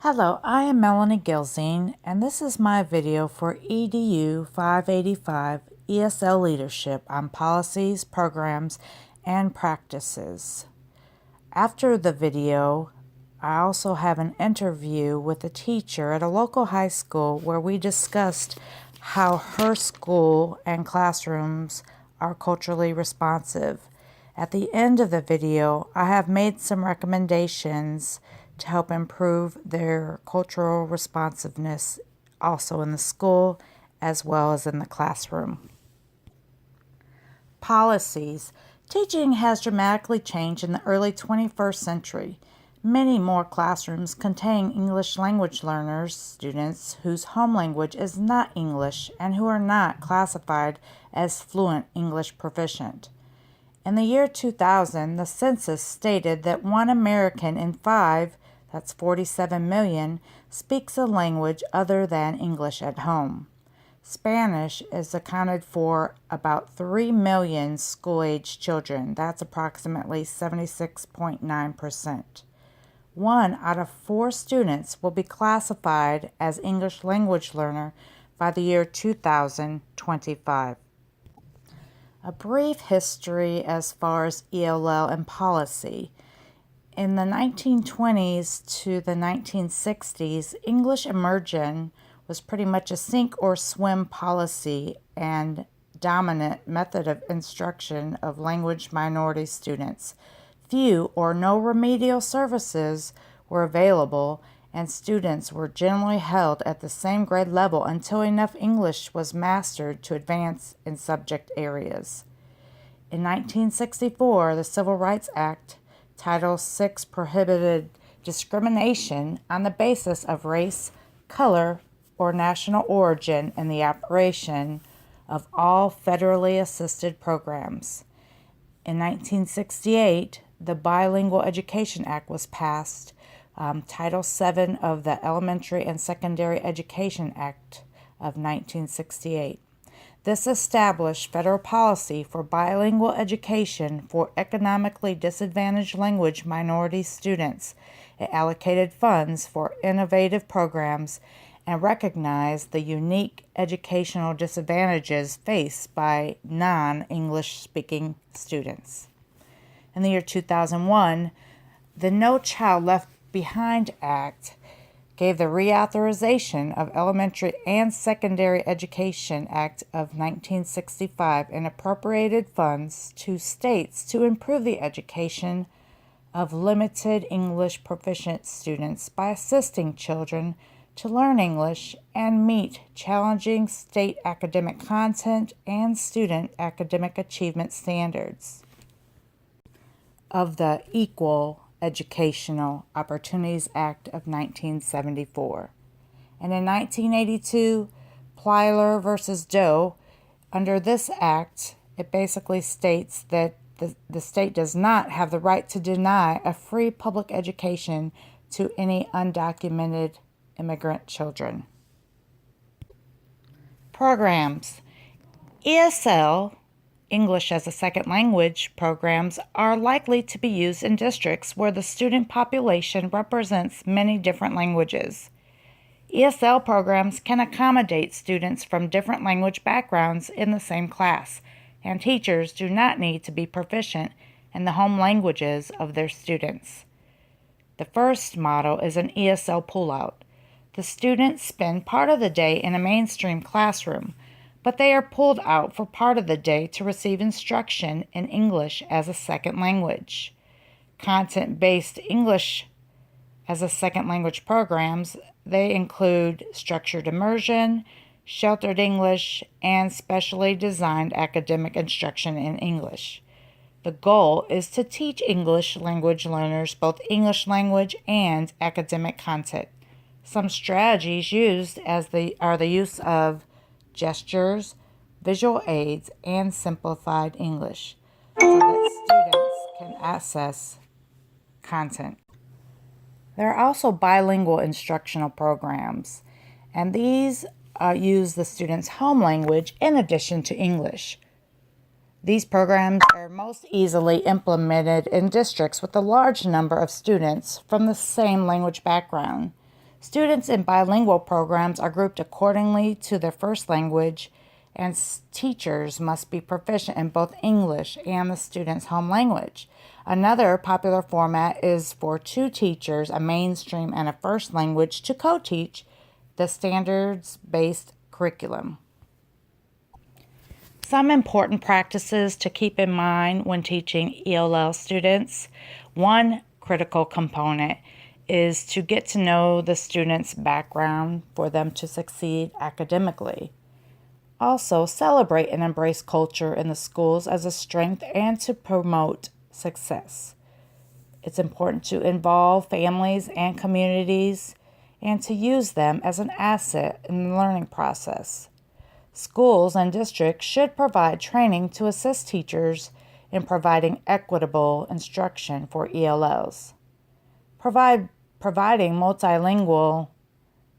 Hello, I am Melanie Gilzine, and this is my video for EDU585 ESL Leadership on Policies, Programs, and Practices. After the video, I also have an interview with a teacher at a local high school where we discussed how her school and classrooms are culturally responsive. At the end of the video, I have made some recommendations to help improve their cultural responsiveness also in the school as well as in the classroom. Policies. Teaching has dramatically changed in the early 21st century. Many more classrooms contain English language learners, students whose home language is not English and who are not classified as fluent English proficient. In the year 2000, the census stated that 1 American in 5, that's 47 million, speaks a language other than English at home. Spanish is accounted for about 3 million school-age children. That's approximately 76.9%. 1 out of 4 students will be classified as English language learner by the year 2025. A brief history as far as ELL and policy. In the 1920s to the 1960s, English immersion was pretty much a sink or swim policy and dominant method of instruction of language minority students. Few or no remedial services were available, and students were generally held at the same grade level until enough English was mastered to advance in subject areas. In 1964, the Civil Rights Act, Title VI prohibited discrimination on the basis of race, color, or national origin in the operation of all federally assisted programs. In 1968, the Bilingual Education Act was passed, Title VII of the Elementary and Secondary Education Act of 1968. This established federal policy for bilingual education for economically disadvantaged language minority students. It allocated funds for innovative programs and recognized the unique educational disadvantages faced by non-English speaking students. In the year 2001, the No Child Left Behind Act gave the reauthorization of Elementary and Secondary Education Act of 1965 and appropriated funds to states to improve the education of limited English proficient students by assisting children to learn English and meet challenging state academic content and student academic achievement standards of the Equal Educational Opportunities Act of 1974. And in 1982, Plyler versus Doe, under this act, it basically states that the state does not have the right to deny a free public education to any undocumented immigrant children. Programs. ESL, English as a Second Language programs, are likely to be used in districts where the student population represents many different languages. ESL programs can accommodate students from different language backgrounds in the same class, and teachers do not need to be proficient in the home languages of their students. The first model is an ESL pullout. The students spend part of the day in a mainstream classroom, but they are pulled out for part of the day to receive instruction in English as a second language. Content-based English as a second language programs, they include structured immersion, sheltered English, and specially designed academic instruction in English. The goal is to teach English language learners both English language and academic content. Some strategies used are the use of gestures, visual aids, and simplified English so that students can access content. There are also bilingual instructional programs, and these use the student's home language in addition to English. These programs are most easily implemented in districts with a large number of students from the same language background. Students in bilingual programs are grouped accordingly to their first language, and teachers must be proficient in both English and the student's home language. Another popular format is for two teachers, a mainstream and a first language, to co-teach the standards-based curriculum. Some important practices to keep in mind when teaching ELL students. One critical component is to get to know the student's background for them to succeed academically. Also, celebrate and embrace culture in the schools as a strength and to promote success. It's important to involve families and communities and to use them as an asset in the learning process. Schools and districts should provide training to assist teachers in providing equitable instruction for ELLs. Providing multilingual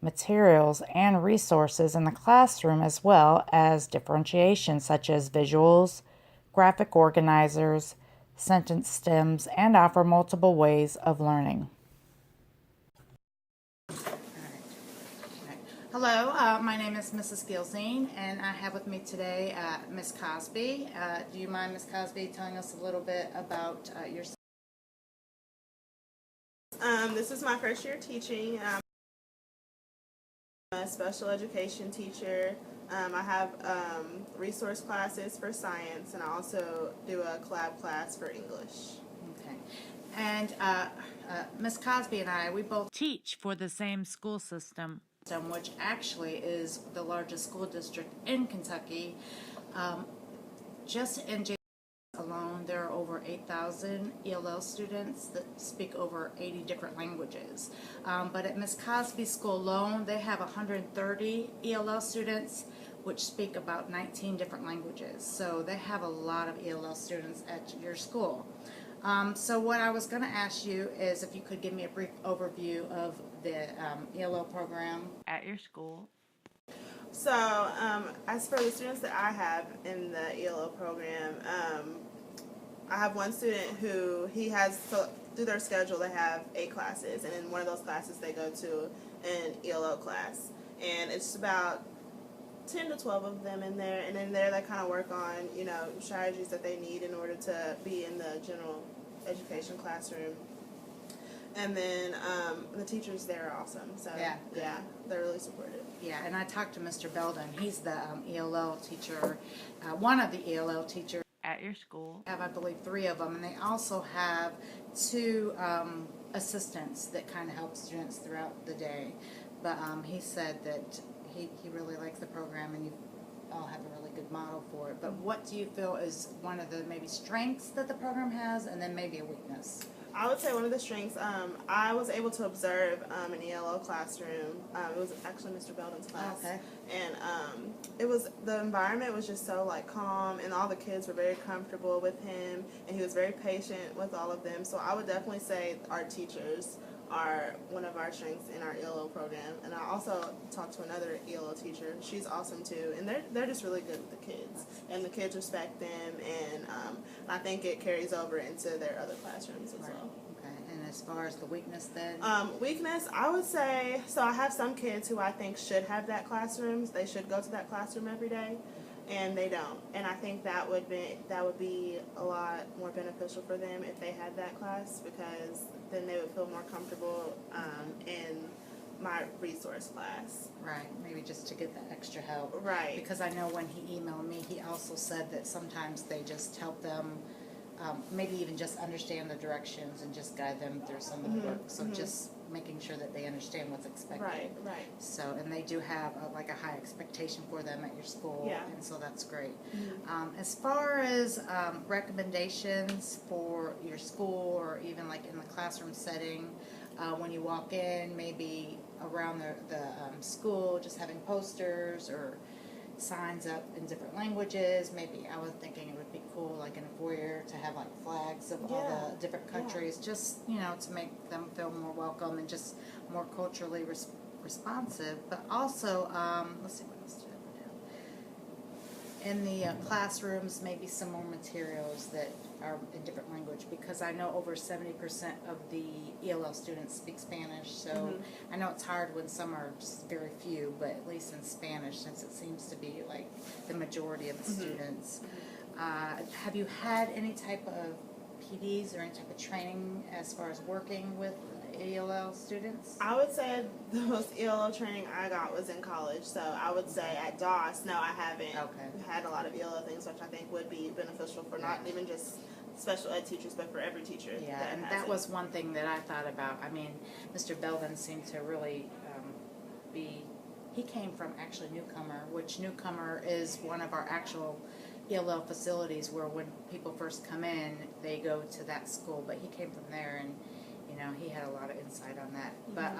materials and resources in the classroom, as well as differentiation such as visuals, graphic organizers, sentence stems, and offer multiple ways of learning. Hello, my name is Mrs. Gilzine, and I have with me today Ms. Cosby. Do you mind, Ms. Cosby, telling us a little bit about yourself? This is my first year teaching. I'm a special education teacher. I have resource classes for science, and I also do a collab class for English. Okay. And Ms. Cosby and I, we both teach for the same school system, which actually is the largest school district in Kentucky. Just in alone, there are over 8,000 ELL students that speak over 80 different languages. But at Ms. Cosby's school alone, they have 130 ELL students which speak about 19 different languages. So they have a lot of ELL students at your school. So what I was going to ask you is if you could give me a brief overview of the ELL program at your school. So as for the students that I have in the ELL program, I have one student who he has, so through their schedule they have 8 classes, and in one of those classes they go to an ELL class, and it's about 10 to 12 of them in there, and in there they kind of work on, you know, strategies that they need in order to be in the general education classroom. And then the teachers there are awesome, so yeah, they're really supportive. Yeah, and I talked to Mr. Belden. He's the ELL teacher, one of the ELL teachers at your school. I believe 3 of them, and they also have 2 assistants that kind of help students throughout the day. But he said that he really likes the program, and you all have a really good model for it. But what do you feel is one of the maybe strengths that the program has, and then maybe a weakness? I would say one of the strengths, I was able to observe an ELL classroom. It was actually Mr. Belden's class. Okay. And the environment was just so like calm, and all the kids were very comfortable with him, and he was very patient with all of them. So I would definitely say our teachers are one of our strengths in our ELL program. And I also talked to another ELL teacher. She's awesome too, and they're just really good with the kids, and the kids respect them, and I think it carries over into their other classrooms as well. Okay, and as far as the weakness then? Weakness, I would say, so I have some kids who I think should have that classroom. They should go to that classroom every day, and they don't. And I think that would be a lot more beneficial for them if they had that class, because then they would feel more comfortable in my resource class. Right, maybe just to get that extra help. Right. Because I know when he emailed me, he also said that sometimes they just help them, maybe even just understand the directions and just guide them through some of the work. So just making sure that they understand what's expected. Right. So, and they do have like a high expectation for them at your school. Yeah. And so that's great. As far as recommendations for your school, or even like in the classroom setting, when you walk in, maybe around the school, just having posters or signs up in different languages. Maybe I was thinking it would be cool, like in a foyer, to have like flags of all the different countries, just, you know, to make them feel more welcome and just more culturally responsive. But also, let's see, what else did I put down? In the classrooms, maybe some more materials that are a different language, because I know over 70% of the ELL students speak Spanish, so I know it's hard when some are just very few, but at least in Spanish, since it seems to be like the majority of the students. Have you had any type of PDs or any type of training as far as working with ELL students? I would say the most ELL training I got was in college. So I would say at DOS, no, I haven't had a lot of ELL things, which I think would be beneficial for not even just special ed teachers, but for every teacher. Yeah, and that was one thing that I thought about. I mean, Mr. Belvin seemed to really he came from actually Newcomer, which Newcomer is one of our actual ELL facilities where when people first come in, they go to that school. But he came from there, and he had a lot of insight on that. But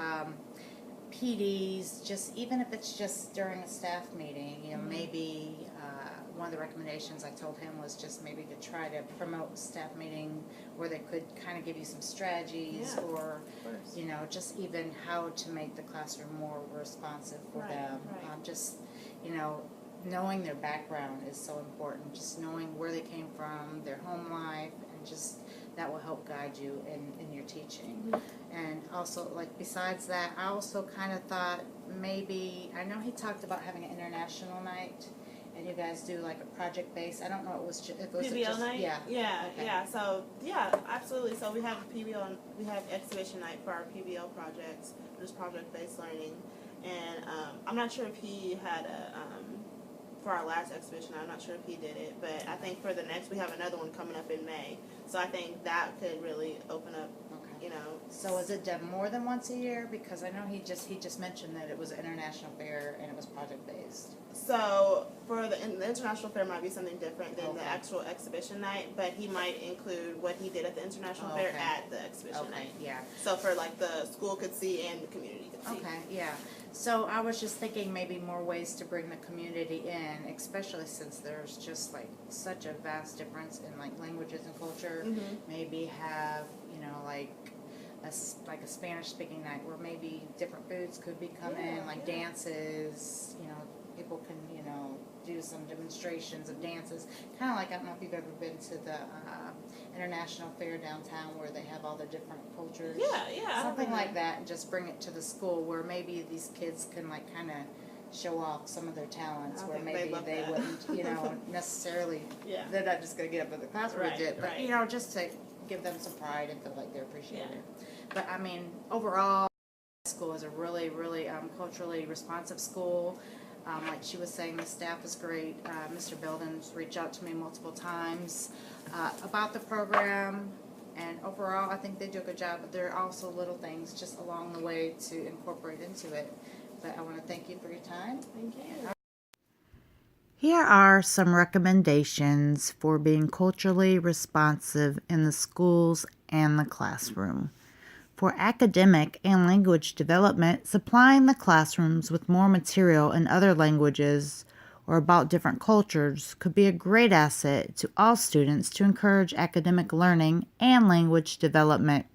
PDs, just even if it's just during a staff meeting, maybe one of the recommendations I told him was just maybe to try to promote staff meeting where they could kind of give you some strategies or, just even how to make the classroom more responsive for them. Just, knowing their background is so important. Just knowing where they came from, their home life, and just that will help guide you in your teaching. And also, like, besides that, I also kind of thought maybe, I know he talked about having an international night, and you guys do like a project base. I don't know if it was PBL night? Yeah. Okay. Yeah. So, absolutely. So we have PBL, we have exhibition night for our PBL projects, just project-based learning. And I'm not sure if he had for our last exhibition, I'm not sure if he did it, but I think for the next, we have another one coming up in May. So I think that could really open up, So is it done more than once a year? Because I know he just mentioned that it was an international fair and it was project-based. So for the international fair might be something different than the actual exhibition night, but he might include what he did at the international fair at the exhibition night. Yeah. So for like the school could see and the community could see. Okay, yeah. So I was just thinking maybe more ways to bring the community in, especially since there's just like such a vast difference in like languages and culture. Maybe have, like a Spanish speaking night where maybe different foods could be coming, like dances, people can, do some demonstrations of dances. Kind of like, I don't know if you've ever been to the International Fair downtown where they have all the different cultures. Yeah. Something like that, and just bring it to the school where maybe these kids can like kind of show off some of their talents where maybe they wouldn't, necessarily, they're not just going to get up in the classroom and do it, but, just to give them some pride and feel like they're appreciated. But, I mean, overall, school is a really, really culturally responsive school. Like she was saying, the staff is great. Mr. Belden's reached out to me multiple times about the program, and overall I think they do a good job, but there are also little things just along the way to incorporate into it. But I want to thank you for your time. Thank you. Here are some recommendations for being culturally responsive in the schools and the classroom. For academic and language development, supplying the classrooms with more material in other languages or about different cultures could be a great asset to all students to encourage academic learning and language development.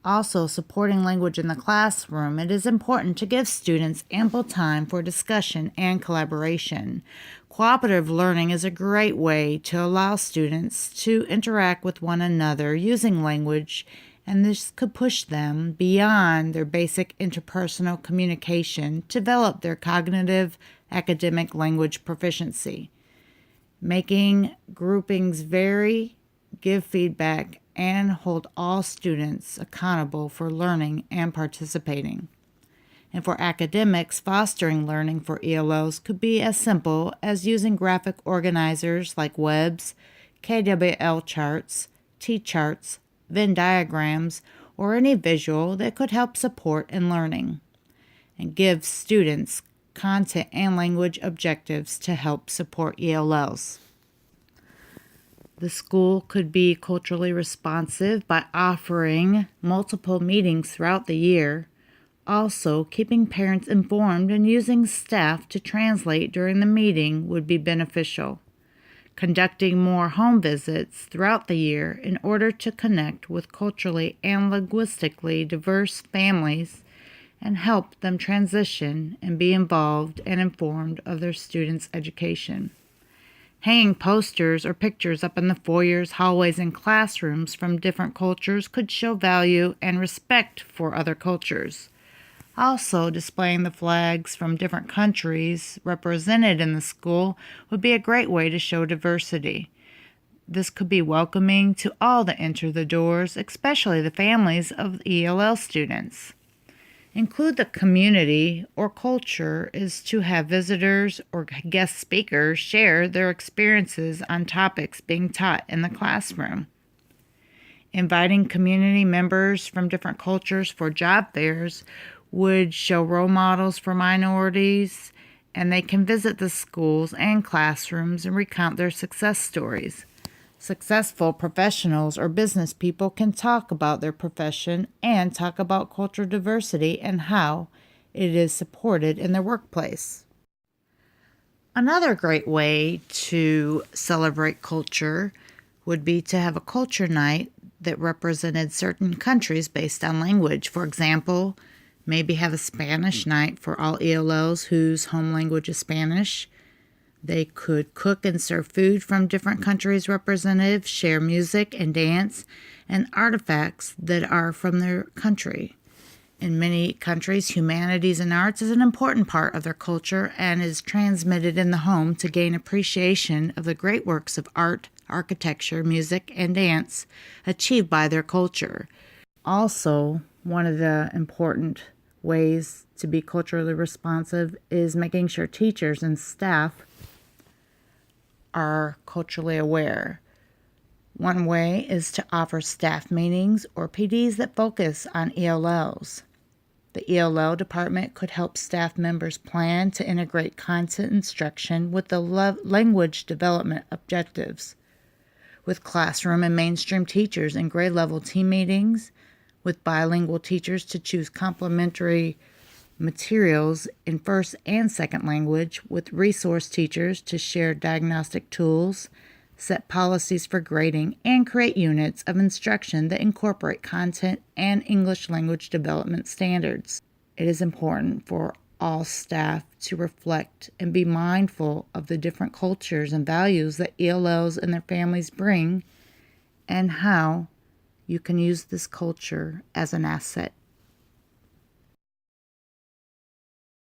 Also, supporting language in the classroom, it is important to give students ample time for discussion and collaboration. Cooperative learning is a great way to allow students to interact with one another using language, and this could push them beyond their basic interpersonal communication to develop their cognitive academic language proficiency. Making groupings vary, give feedback, and hold all students accountable for learning and participating. And for academics, fostering learning for ELOs could be as simple as using graphic organizers like WEBs, KWL charts, T-charts, Venn diagrams, or any visual that could help support in learning, and give students content and language objectives to help support ELLs. The school could be culturally responsive by offering multiple meetings throughout the year, also keeping parents informed and using staff to translate during the meeting would be beneficial. Conducting more home visits throughout the year in order to connect with culturally and linguistically diverse families and help them transition and be involved and informed of their students' education. Hanging posters or pictures up in the foyers, hallways, and classrooms from different cultures could show value and respect for other cultures. Also, displaying the flags from different countries represented in the school would be a great way to show diversity. This could be welcoming to all that enter the doors, especially the families of ELL students. Include the community or culture is to have visitors or guest speakers share their experiences on topics being taught in the classroom. Inviting community members from different cultures for job fairs would show role models for minorities, and they can visit the schools and classrooms and recount their success stories. Successful professionals or business people can talk about their profession and talk about cultural diversity and how it is supported in their workplace. Another great way to celebrate culture would be to have a culture night that represented certain countries based on language. For example, maybe have a Spanish night for all ELLs whose home language is Spanish. They could cook and serve food from different countries' representatives, share music and dance, and artifacts that are from their country. In many countries, humanities and arts is an important part of their culture and is transmitted in the home to gain appreciation of the great works of art, architecture, music, and dance achieved by their culture. Also, one of the important ways to be culturally responsive is making sure teachers and staff are culturally aware. One way is to offer staff meetings or PDs that focus on ELLs. The ELL department could help staff members plan to integrate content instruction with the language development objectives, with classroom and mainstream teachers in grade level team meetings, with bilingual teachers to choose complementary materials in first and second language, with resource teachers to share diagnostic tools, set policies for grading, and create units of instruction that incorporate content and English language development standards. It is important for all staff to reflect and be mindful of the different cultures and values that ELLs and their families bring, and how you can use this culture as an asset